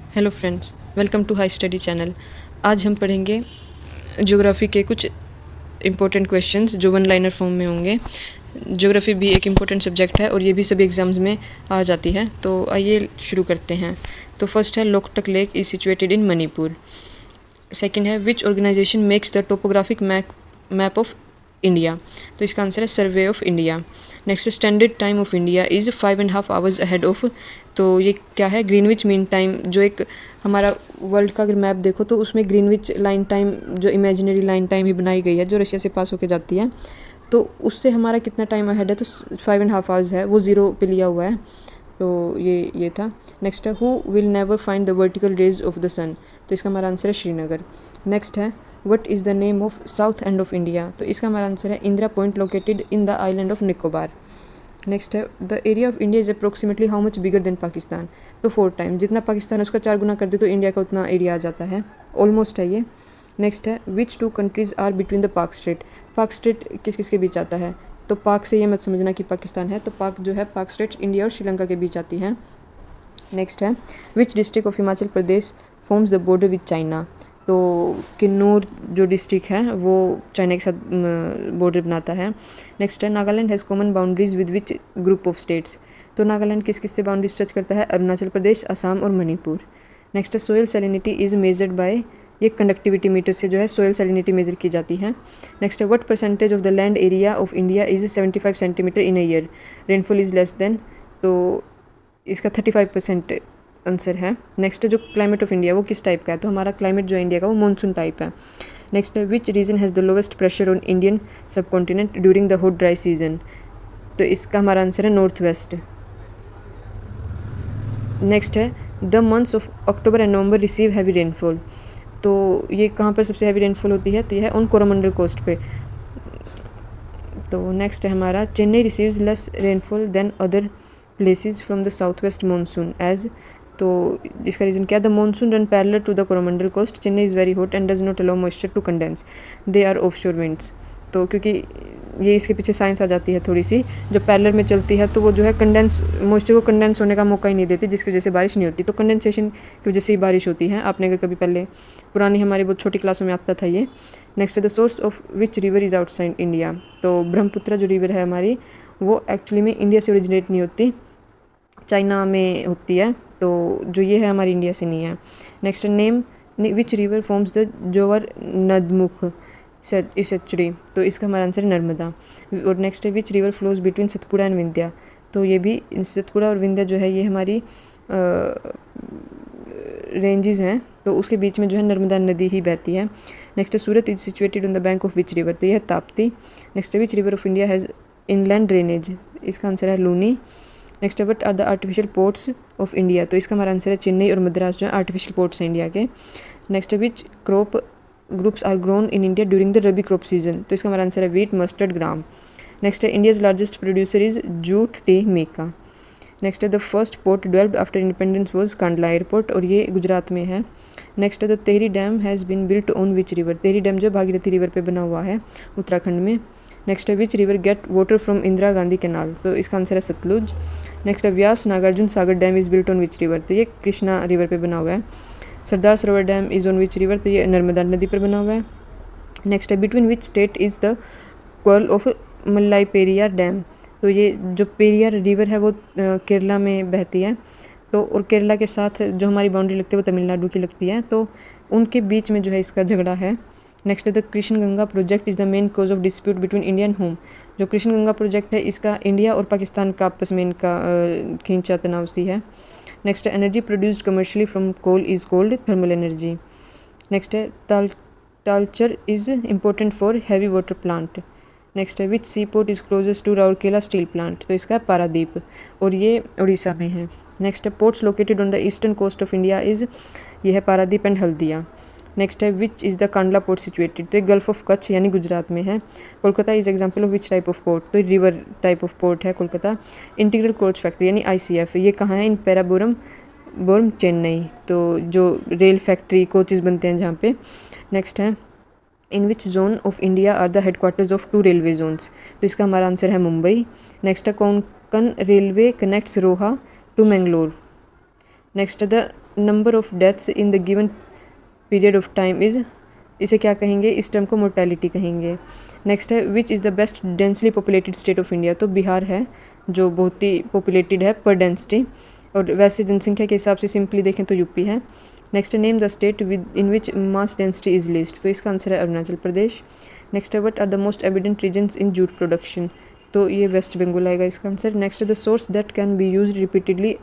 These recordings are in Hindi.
Hello friends, welcome to high study channel. आज हम पढ़ेंगे ज्योग्राफी के कुछ इम्पोर्टेंट क्वेश्चंस जो वन लाइनर फॉर्म में होंगे। ज्योग्राफी भी एक इम्पोर्टेंट सब्जेक्ट है और ये भी सभी एग्जाम्स में आ जाती है। तो आइए शुरू करते हैं। तो फर्स्ट है Loktak lake is situated in Manipur. Second है which organization makes the topographic map of India. तो इसका आंसर है survey of India. Next standard time of India is 5.5 hours ahead of. तो ये क्या है? Greenwich mean time. जो एक हमारा वर्ल्ड का अगर मैप देखो तो उसमें ग्रीनविच लाइन टाइम, जो इमेजिनरी लाइन टाइम ही बनाई गई है जो रशिया से पास होकर जाती है, तो उससे हमारा कितना टाइम अहेड है? तो 5.5 आवर्स है, वो ज़ीरो पे लिया हुआ है। तो ये था। नेक्स्ट है who will never find the vertical rays of the sun. तो इसका हमारा आंसर है श्रीनगर। नेक्स्ट है what is the name of south end of India. तो इसका हमारा आंसर है Indira point located in the island of Nicobar. Next है the area of India is approximately how much bigger than Pakistan. तो 4 टाइम, जितना पाकिस्तान है उसका 4 गुना कर दे तो इंडिया का उतना एरिया आ जाता है, ऑलमोस्ट है ये। नेक्स्ट है विच 2 कंट्रीज़ आर बिटवीन द पाक स्ट्रेट। पाक स्ट्रेट किस किस के बीच आता है? तो पाक से ये मत समझना कि पाकिस्तान है, तो पाक जो है, पाक स्ट्रेट इंडिया और श्रीलंका के बीच आती है। नेक्स्ट है which district of Himachal Pradesh forms the border with China. तो किन्नौर जो डिस्ट्रिक्ट है वो चाइना के साथ बॉर्डर बनाता है। नेक्स्ट है Nagaland has common boundaries with which group of states. तो नागालैंड किस किस से बाउंड्रीज टच करता है? अरुणाचल प्रदेश, असम और मणिपुर। नेक्स्ट है soil salinity is measured by. ये कंडक्टिविटी मीटर से जो है सोयल सैलिनिटी मेजर की जाती है। नेक्स्ट है what percentage of the land area of India is 75 centimetre in a year. Rainfall is less than. तो इसका 35% आंसर है। नेक्स्ट है जो क्लाइमेट ऑफ इंडिया वो किस टाइप का है? तो हमारा क्लाइमेट जो है इंडिया का वो मानसून टाइप है। नेक्स्ट है which region has the lowest pressure on Indian subcontinent during the hot dry season. तो इसका हमारा आंसर है नॉर्थ वेस्ट। नेक्स्ट है the months of October and November receive heavy rainfall. तो ये कहाँ पर सबसे हैवी रेनफॉल होती है? तो यह है उन कोरोमंडल कोस्ट पे। तो नेक्स्ट है हमारा Chennai receives less rainfall than other places from the south west monsoon as. तो इसका रीज़न क्या? The monsoon run parallel to the Coromandel coast, Chennai is very hot and does not allow moisture to condense, they are offshore winds. तो क्योंकि ये इसके पीछे साइंस आ जाती है थोड़ी सी, जब पैरेलल में चलती है तो वो जो है कंडेंस, मॉइस्चर को कंडेंस होने का मौका ही नहीं देती, जिसकी वजह से बारिश नहीं होती। तो कंडेंसेशन की वजह से ही बारिश होती है। आपने अगर कभी पहले पुरानी हमारी बहुत छोटी क्लासों में आता था ये। नेक्स्ट है the source of which river is outside India. तो ब्रह्मपुत्र जो रिवर है हमारी वो एक्चुअली में इंडिया से ओरिजिनेट नहीं होती, चाइना में होती है। तो जो ये है हमारी इंडिया से नहीं है। Next name which river forms the जोवर नदमुख सेचुरी। तो इसका हमारा आंसर है नर्मदा। और नेक्स्ट है which river flows between Satpura and Vindhya. तो ये भी सतपुड़ा और विंध्या जो है ये हमारी रेंजेस हैं, तो उसके बीच में जो है नर्मदा नदी ही बहती है। नेक्स्ट है Surat is situated on the bank of which river. तो यह है ताप्ती। नेक्स्ट है which river of India has inland drainage. इसका आंसर है लूनी। नेक्स्ट है what are the artificial ports of India. तो इसका हमारा आंसर है चेन्नई और मद्रास जो है आर्टिफिशियल पोर्ट्स हैं इंडिया के। नेक्स्ट है which crop groups are grown in India during the rabi crop season. तो इसका हमारा आंसर है वीट, मस्टर्ड, ग्राम। नेक्स्ट है India's largest producer is jute, tea, mica. Next है the first port developed after independence was Kandla airport, और ये गुजरात में है। नेक्स्ट है the Tehri dam has been built on which river. Tehri dam जो भागीरथी रिवर पे बना हुआ है उत्तराखंड में। नेक्स्ट है which river get water from Indira Gandhi canal. तो इसका आंसर है सतलुज। नेक्स्ट है व्यास Nagarjuna Sagar dam is built on which river. तो ये कृष्णा रिवर पे बना हुआ है। Sardar Sarovar dam is on which river. तो ये नर्मदा नदी पर बना हुआ है। नेक्स्ट है between which state is the curl of Mullai Periyar dam. तो ये जो पेरियार रिवर है वो केरला में बहती है। तो और केरला के साथ जो हमारी बाउंड्री लगती है वो तमिलनाडु की लगती है, तो उनके बीच में जो है इसका झगड़ा है। नेक्स्ट है the Krishna Ganga project is the main cause of dispute between India and home. जो कृष्ण गंगा प्रोजेक्ट है इसका इंडिया और पाकिस्तान का आपस में इनका खींचा तनाव सी है। नेक्स्ट है energy produced commercially from coal is called thermal energy. Next है Talcher is important for heavy water plant. Next है which sea port is closest to Rourkela steel plant. तो इसका है पारादीप, और ये उड़ीसा में है। नेक्स्ट है ports located on the eastern coast of India is, ये है पारादीप एंड हल्दिया। नेक्स्ट है which is the Kandla port situated. तो ये गल्फ ऑफ कच्छ यानी गुजरात में है। Kolkata is example of which type of port. तो रिवर टाइप ऑफ पोर्ट है कोलकाता। इंटीग्रल कोच फैक्ट्री यानी ICF, ये कहाँ है? इन पेराबोरम बोर्म चेन्नई। तो जो रेल फैक्ट्री कोचेज़ बनते हैं जहाँ पे। नेक्स्ट है in which zone of India are the headquarters of 2 railway zones. तो इसका हमारा आंसर है मुंबई। नेक्स्ट है Konkan railway connects Roha to Mangalore. Next है the number of deaths in the given period of time is, इसे क्या कहेंगे, इस टर्म को मोर्टेलिटी कहेंगे। नेक्स्ट है which is the best densely populated state of India, तो बिहार है जो बहुत ही पॉपुलेटेड है पर डेंसिटी, और वैसे जनसंख्या के हिसाब से सिंपली देखें तो यूपी है। नेक्स्ट है name the state with in which mass density is least, तो इसका आंसर है अरुणाचल प्रदेश। नेक्स्ट है what are the most evident reasons in jute production, तो ये वेस्ट बंगाल आएगा इसका answer. Next the source that can be use repeatedly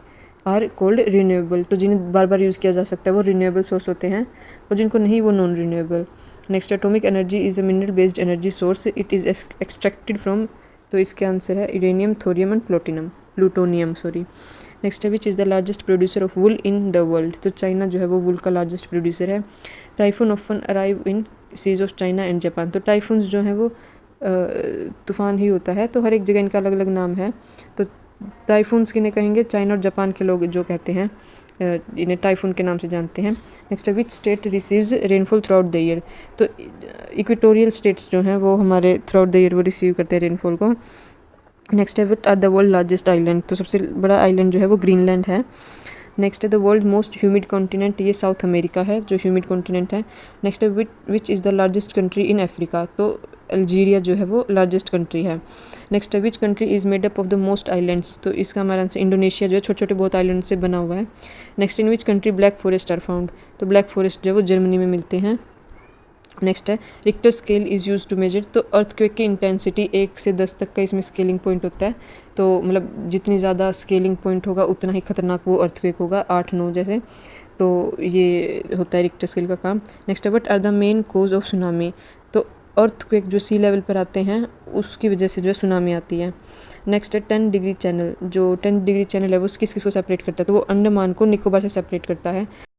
are called renewable, तो जिन्हें बार बार यूज़ किया जा सकता है वो रिन्यूएबल सोर्स होते हैं, और जिनको नहीं वो non renewable. Next atomic energy is a mineral based energy source, it is extracted from, तो इसके आंसर है uranium, thorium and plutonium sorry. Next है which is the largest producer of wool in the world, तो चाइना जो है वो वुल का लार्जेस्ट प्रोड्यूसर है। Typhoon often arrive in seas of China and Japan, तो टाइफून्स जो है वो तूफ़ान ही होता है, तो हर एक जगह इनका अलग अलग नाम है। तो टाइफून्स किन्हें कहेंगे, चाइना और जापान के लोग जो कहते हैं इन्हें टाइफून के नाम से जानते हैं। नेक्स्ट है which state receives rainfall throughout the year, तो इक्वेटोरियल स्टेट्स जो हैं वो हमारे थ्रू आउट द ईयर वो रिसीव करते हैं रेनफॉल को। नेक्स्ट है what are the world largest island, तो सबसे बड़ा आइलैंड जो है वो ग्रीनलैंड है। नेक्स्ट है the world most humid continent, ये साउथ अमेरिका है जो ह्यूमिड कॉन्टिनेंट है। नेक्स्ट है which is the largest country in Africa, तो अल्जीरिया जो है वो लार्जेस्ट कंट्री है। नेक्स्ट है which country is made up of the most islands, तो इसका हमारा आंसर इंडोनेशिया जो है छोटे छोटे बहुत आइलैंड से बना हुआ है। Next in which country black forest are found, तो ब्लैक फॉरेस्ट जो है वो जर्मनी में मिलते हैं। नेक्स्ट है Richter scale is use to measure, तो अर्थक्वेक की इंटेंसिटी 1 से 10 तक का इसमें स्केलिंग पॉइंट होता है, तो मतलब जितनी ज़्यादा स्केलिंग पॉइंट होगा उतना ही खतरनाक वो अर्थक्वेक होगा, 8-9 जैसे, तो ये होता है रिक्टर स्केल का काम। नेक्स्ट है what are the main cause of tsunami, तो अर्थक्वेक जो सी लेवल पर आते हैं उसकी वजह से जो है सुनामी आती है। नेक्स्ट है 10 डिग्री चैनल, जो 10 डिग्री चैनल है वो किस किस को सेपरेट करता है, तो वो अंडमान को निकोबार से सेपरेट करता है।